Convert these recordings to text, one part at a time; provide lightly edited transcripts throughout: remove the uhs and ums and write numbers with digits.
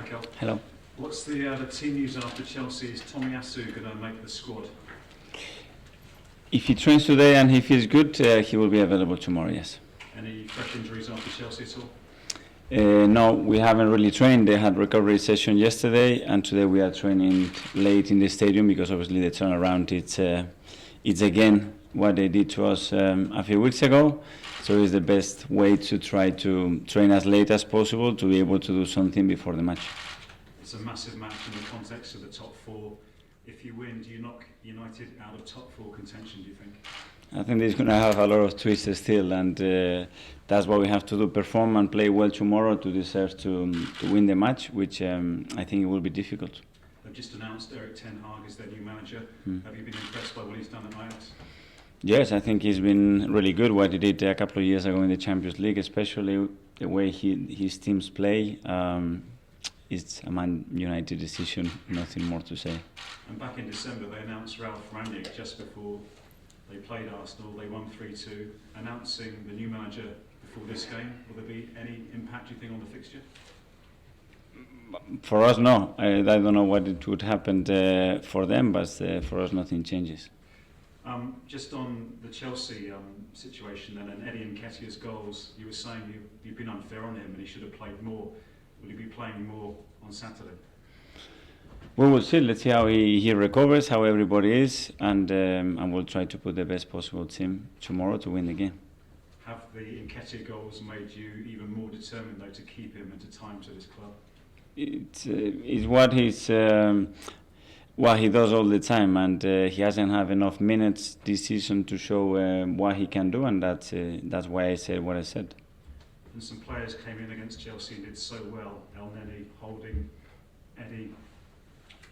Mikel. Hello. What's the team news after Chelsea? Is Tomiyasu going to make the squad? If he trains today and he feels good, he will be available tomorrow, yes. Any fresh injuries after Chelsea at all? No, we haven't really trained. They had recovery session yesterday, and today we are training late in the stadium because obviously the turnaround, it's again what they did to us a few weeks ago. So it's the best way to try to train as late as possible to be able to do something before the match. It's a massive match in the context of the top four. If you win, do you knock United out of top four contention, do you think? I think it's going to have a lot of twists still, and that's what we have to do, perform and play well tomorrow to deserve to win the match, which I think it will be difficult. They've just announced Ten Haag as their new manager. Have you been impressed by what he's done at Ajax? Yes, I think he's been really good, what he did a couple of years ago in the Champions League, especially the way his teams play. It's a Man United decision, nothing more to say. And back in December, they announced Ralf Rangnick just before they played Arsenal. They won 3-2. Announcing the new manager before this game, will there be any impact, do you think, on the fixture? For us, no. I don't know what it would happen for them, but for us, nothing changes. Just on the Chelsea situation and Eddie Nketiah's goals, you were saying you've been unfair on him and he should have played more. Will he be playing more on Saturday? We will see. Let's see how he recovers, how everybody is, and we'll try to put the best possible team tomorrow to win the game. Have the Nketiah goals made you even more determined, though, to keep him and to tie him to this club? It's what he does all the time, and he hasn't had enough minutes this season to show what he can do, and that's why I said what I said. And some players came in against Chelsea and did so well. Elneny, Holding, Eddie.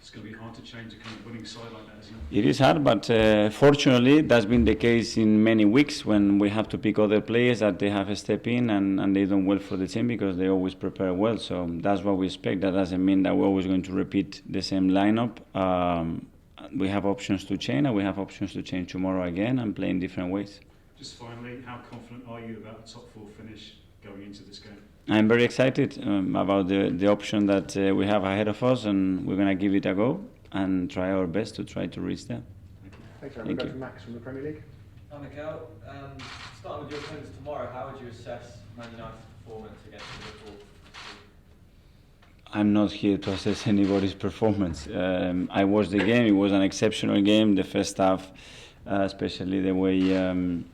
It's going to be hard to change a kind of winning side like that, isn't it? It is hard, but fortunately that's been the case in many weeks when we have to pick other players that they have a step in and they done well for the team because they always prepare well. So that's what we expect. That doesn't mean that we're always going to repeat the same lineup. We have options to change, and we have options to change tomorrow again and play in different ways. Just finally, how confident are you about a top four finish going into this game? I'm very excited about the option that we have ahead of us, and we're going to give it a go and try our best to try to reach there. Thanks, Aaron. We'll go to Max from the Premier League. Hi, Mikel. Starting with your opponents tomorrow, how would you assess Man United's performance against Liverpool? I'm not here to assess anybody's performance. I watched the game. It was an exceptional game. The first half, especially the way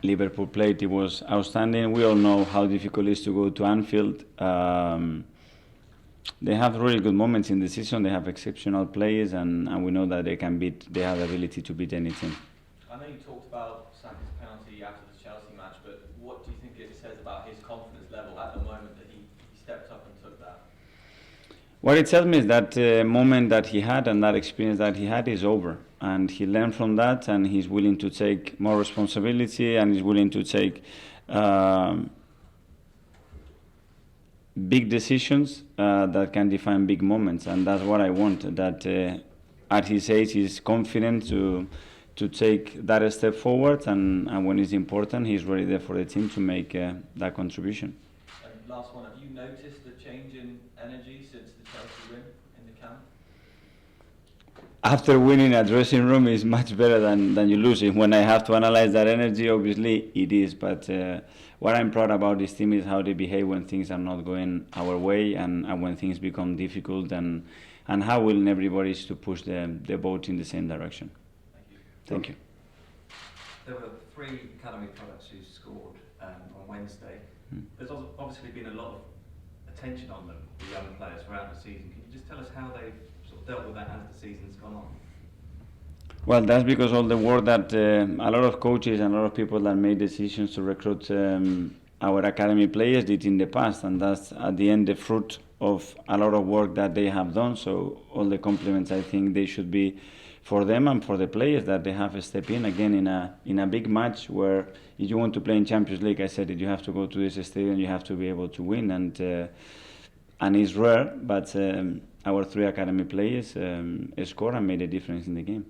Liverpool played, it was outstanding. We all know how difficult it is to go to Anfield. They have really good moments in the season. They have exceptional players, and we know that they have the ability to beat any team. I know you talked about Saka's penalty after the Chelsea match, but what do you think it says about his confidence level at the moment that he stepped up and took that? What it tells me is that moment that he had and that experience that he had is over. And he learned from that, and he's willing to take more responsibility, and he's willing to take big decisions that can define big moments. And that's what I want, that at his age he's confident to take that step forward, and when it's important, he's ready there for the team to make that contribution. And last one, have you noticed a change in energy since the Chelsea win in the camp? After winning a dressing room is much better than you losing. When I have to analyze that energy, obviously it is. But what I'm proud about this team is how they behave when things are not going our way and when things become difficult, and how willing everybody is to push the boat in the same direction. Thank you. Thank you. There were 3 academy products who scored on Wednesday. There's obviously been a lot of attention on them, the young players, throughout the season. Can you just tell us how they've sort of dealt with that as the season's gone on? Well, that's because all the work that a lot of coaches and a lot of people that made decisions to recruit our academy players did in the past, and that's at the end the fruit of a lot of work that they have done. So all the compliments, I think, they should be for them and for the players that they have stepped in again in a big match where if you want to play in Champions League, I said it, you have to go to this stadium, you have to be able to win, and it's rare, but our 3 academy players scored and made a difference in the game.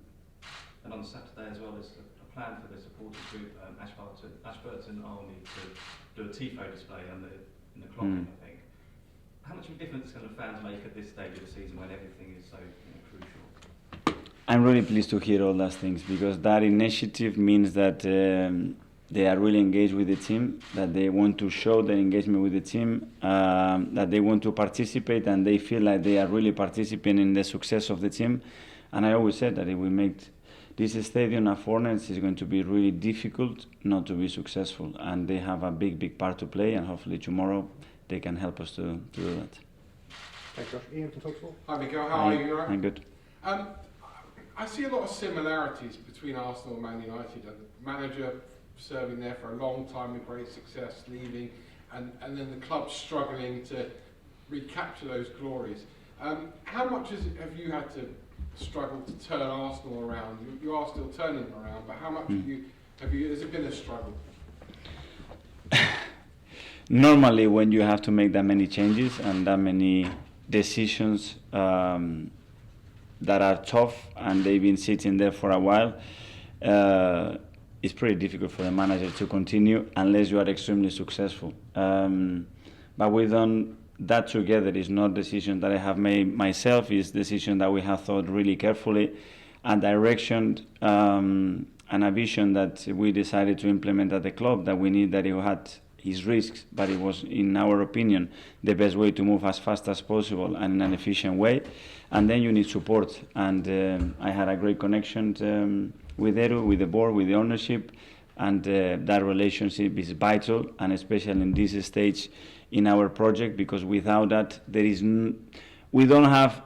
And on Saturday as well, there's a plan for the supporters group, Ashburton Army, to do a Tifo display in the clock, I think. how much of a difference can the fans make at this stage of the season when everything is so crucial? I'm really pleased to hear all those things, because that initiative means that they are really engaged with the team, that they want to show their engagement with the team, that they want to participate, and they feel like they are really participating in the success of the team. And I always said that if we make this stadium a furnace, it's going to be really difficult not to be successful, and they have a big part to play, and hopefully tomorrow they can help us to do that. Thanks, Josh. Ian from Talksport. Hi Mikel, how are you? You all right? I'm good. I see a lot of similarities between Arsenal and Man United. A manager serving there for a long time with great success, leaving, and then the club struggling to recapture those glories. How much have you had to struggle to turn Arsenal around? You are still turning them around, but how much has it been a struggle? Normally, when you have to make that many changes and that many decisions that are tough and they've been sitting there for a while, it's pretty difficult for the manager to continue unless you are extremely successful. But we've done that together. It's not a decision that I have made myself, it's a decision that we have thought really carefully, and direction and a vision that we decided to implement at the club, that we need, that it had its risks, but it was, in our opinion, the best way to move as fast as possible and in an efficient way. And then you need support, and I had a great connection with Edu, with the board, with the ownership, and that relationship is vital, and especially in this stage in our project, because without that, we don't have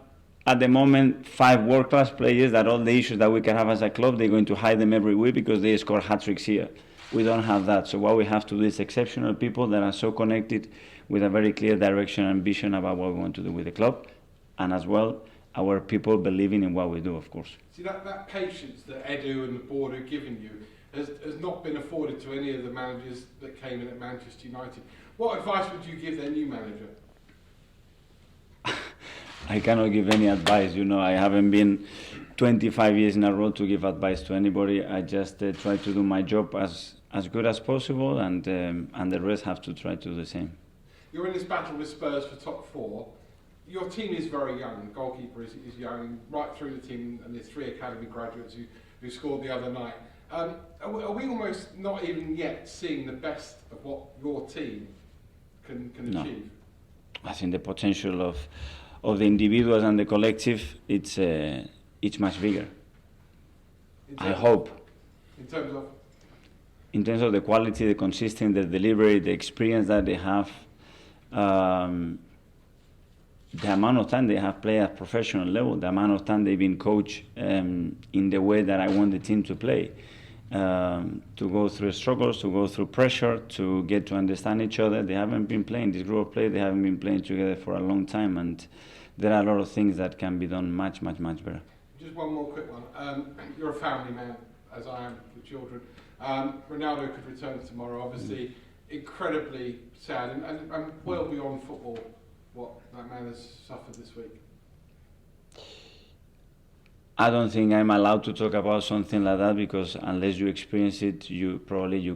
at the moment 5 world-class players that all the issues that we can have as a club, they're going to hide them every week because they score hat-tricks here. We don't have that. So what we have to do is exceptional people that are so connected with a very clear direction and vision about what we want to do with the club, and as well our people believing in what we do, of course. See, that patience that Edu and the board have given you has not been afforded to any of the managers that came in at Manchester United. What advice would you give their new manager? I cannot give any advice. You know, I haven't been 25 years in a row to give advice to anybody. I just try to do my job as good as possible, and the rest have to try to do the same. You're in this battle with Spurs for top 4. Your team is very young. The goalkeeper is young, right through the team, and there's 3 academy graduates who scored the other night. Are we almost not even yet seeing the best of what your team can achieve? I think the potential of the individuals and the collective, it's much bigger. I hope. In terms of? In terms of the quality, the consistency, the delivery, the experience that they have, the amount of time they have played at professional level, the amount of time they've been coached in the way that I want the team to play, to go through struggles, to go through pressure, to get to understand each other. They haven't been playing, this group of players, they haven't been playing together for a long time, and there are a lot of things that can be done much better. Just one more quick one. You're a family man, as I am, with children. Ronaldo could return tomorrow, obviously incredibly sad, and well beyond football what that man has suffered this week. I don't think I'm allowed to talk about something like that, because unless you experience it, you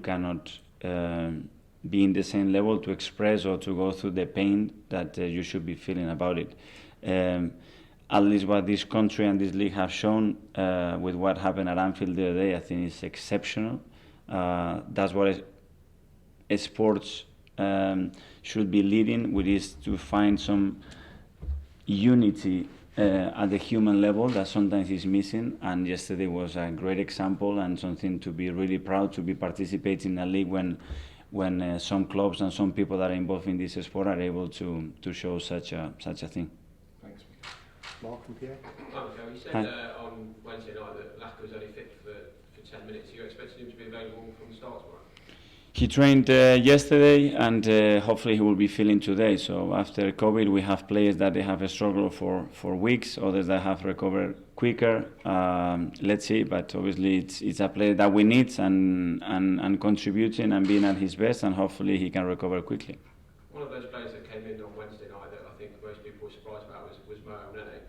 cannot be in the same level to express or to go through the pain that you should be feeling about it. At least what this country and this league have shown with what happened at Anfield the other day, I think is exceptional. That's what sports should be leading, which is to find some unity at the human level that sometimes is missing. And yesterday was a great example and something to be really proud to be participating in a league when some clubs and some people that are involved in this sport are able to show such a thing. Thanks. Mark from Pierre. You said on Wednesday night that Laca was only fit for 10 minutes. Are you expecting him to be available from the start tomorrow? He trained yesterday, and hopefully he will be feeling today. So after COVID, we have players that they have struggled for weeks, others that have recovered quicker. Let's see, but obviously it's a player that we need and contributing and being at his best, and hopefully he can recover quickly. One of those players that came in on Wednesday night that I think most people were surprised about was Elneny.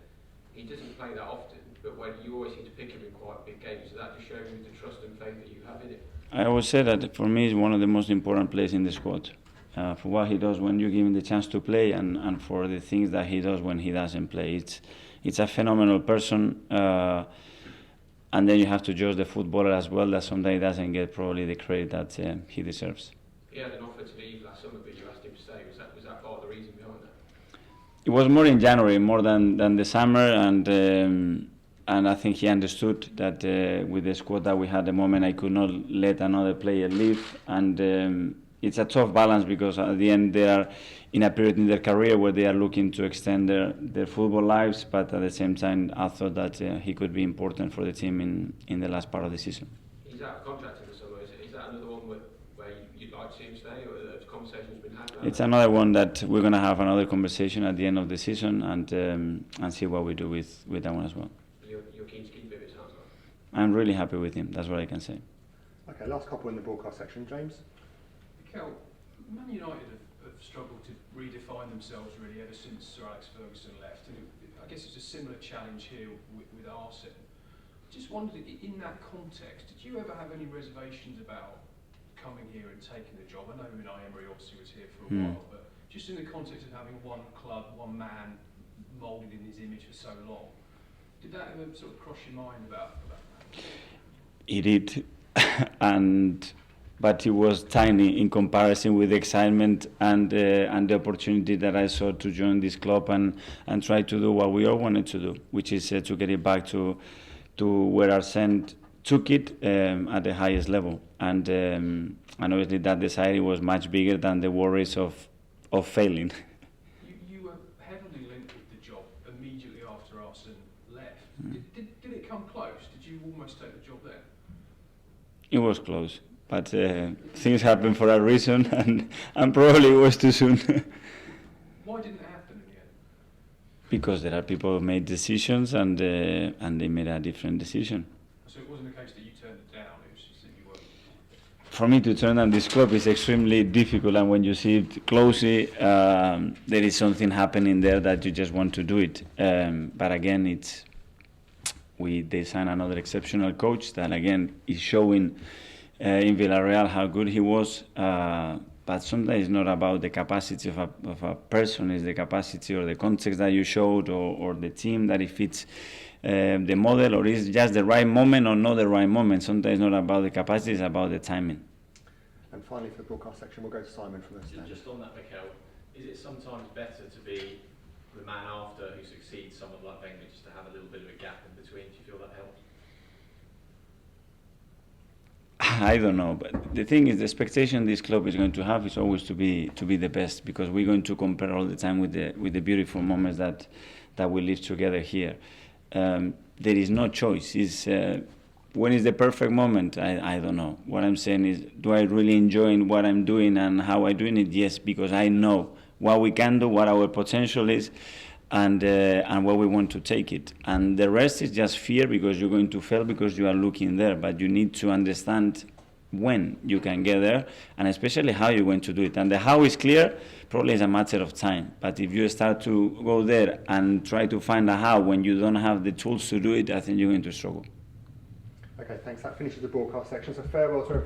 He doesn't play that often, but when you always seem to pick him in quite big games, so that just shows you the trust and faith that you have in him. I always say that for me he's one of the most important players in the squad. for what he does when you give him the chance to play, and for the things that he does when he doesn't play. It's a phenomenal person, and then you have to judge the footballer as well, that sometimes doesn't get probably the credit that he deserves. He had an offer to leave last summer, but you asked him to stay. Was that part of the reason behind that? It was more in January, more than the summer, and I think he understood that with the squad that we had at the moment, I could not let another player leave, and it's a tough balance, because at the end they are in a period in their career where they are looking to extend their football lives, but at the same time I thought that he could be important for the team in the last part of the season. He's out of contract in the summer. Is that another one where you'd like to see him stay, or the conversation's been had about It's that? another one that we're going to have another conversation at the end of the season, and see what we do with that one as well. You're keen to keep him, it sounds like. I'm really happy with him, that's what I can say. Okay, last couple in the broadcast section. James? Mikel, Man United have struggled to redefine themselves really ever since Sir Alex Ferguson left, and I guess it's a similar challenge here with Arsene. Just wondered, in that context, did you ever have any reservations about coming here and taking the job? I know Unai Emery obviously was here for a while, but just in the context of having one club, one man moulded in his image for so long, did that ever sort of cross your mind about that? It did, but it was tiny in comparison with the excitement and the opportunity that I saw to join this club and try to do what we all wanted to do, which is to get it back to where Arsene took it at the highest level. And obviously that desire was much bigger than the worries of failing. You were heavily linked with the job immediately after Arsene left. Did it come close? Did you almost take the job there? It was close, but things happen for a reason, and probably it was too soon. Why didn't it happen in the end? Because there are people who made decisions, and they made a different decision. So it wasn't a case that you turned it down, it was just that you weren't. For me to turn down this club is extremely difficult, and when you see it closely, there is something happening there that you just want to do it. But again, they signed another exceptional coach that again is showing in Villarreal how good he was. But sometimes it's not about the capacity of a person; it's the capacity or the context that you showed, or the team that it fits the model, or is just the right moment or not the right moment. Sometimes it's not about the capacity; it's about the timing. And finally, for the broadcast section, we'll go to Simon for this. Just on that, Mikel, is it sometimes better to be the man after who succeeds someone like Wenger, just to have a little bit of a gap in between? Do you feel that helps? I don't know, but the thing is, the expectation this club is going to have is always to be the best, because we're going to compare all the time with the beautiful moments that we live together here. There is no choice. When is the perfect moment? I don't know. What I'm saying is, do I really enjoy what I'm doing and how I'm doing it? Yes, because I know what we can do, what our potential is, and where we want to take it. And the rest is just fear, because you're going to fail because you are looking there. But you need to understand when you can get there, and especially how you're going to do it. And the how is clear, probably is a matter of time. But if you start to go there and try to find a how when you don't have the tools to do it, I think you're going to struggle. Okay, thanks. That finishes the broadcast section. So farewell to everyone.